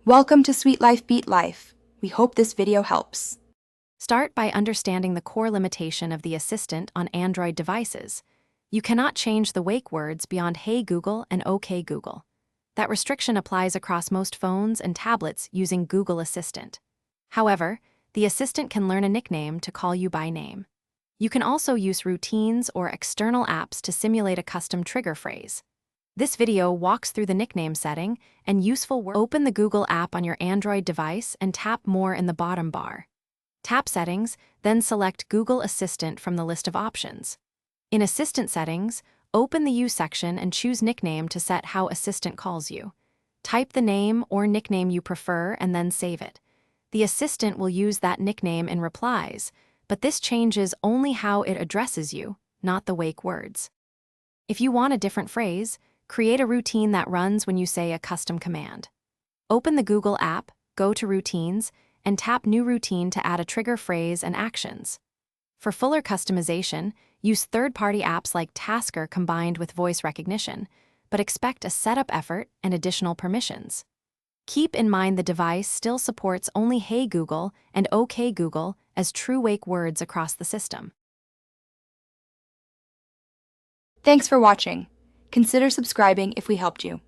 Welcome to Sweet Life Beat Life. We hope this video helps. Start by understanding the core limitation of the assistant on Android devices. You cannot change the wake words beyond Hey Google and OK Google. That restriction applies across most phones and tablets using Google Assistant. However, the assistant can learn a nickname to call you by name. You can also use routines or external apps to simulate a custom trigger phrase. This video walks through the nickname setting and useful words. Open the Google app on your Android device and tap More in the bottom bar. Tap Settings, then select Google Assistant from the list of options. In Assistant Settings, open the You section and choose Nickname to set how Assistant calls you. Type the name or nickname you prefer and then save it. The assistant will use that nickname in replies, but this changes only how it addresses you, not the wake words. If you want a different phrase, create a routine that runs when you say a custom command. Open the Google app, go to Routines, and tap New Routine to add a trigger phrase and actions. For fuller customization, use third-party apps like Tasker combined with voice recognition, but expect a setup effort and additional permissions. Keep in mind the device still supports only Hey Google and OK Google as true wake words across the system. Thanks for watching. Consider subscribing if we helped you.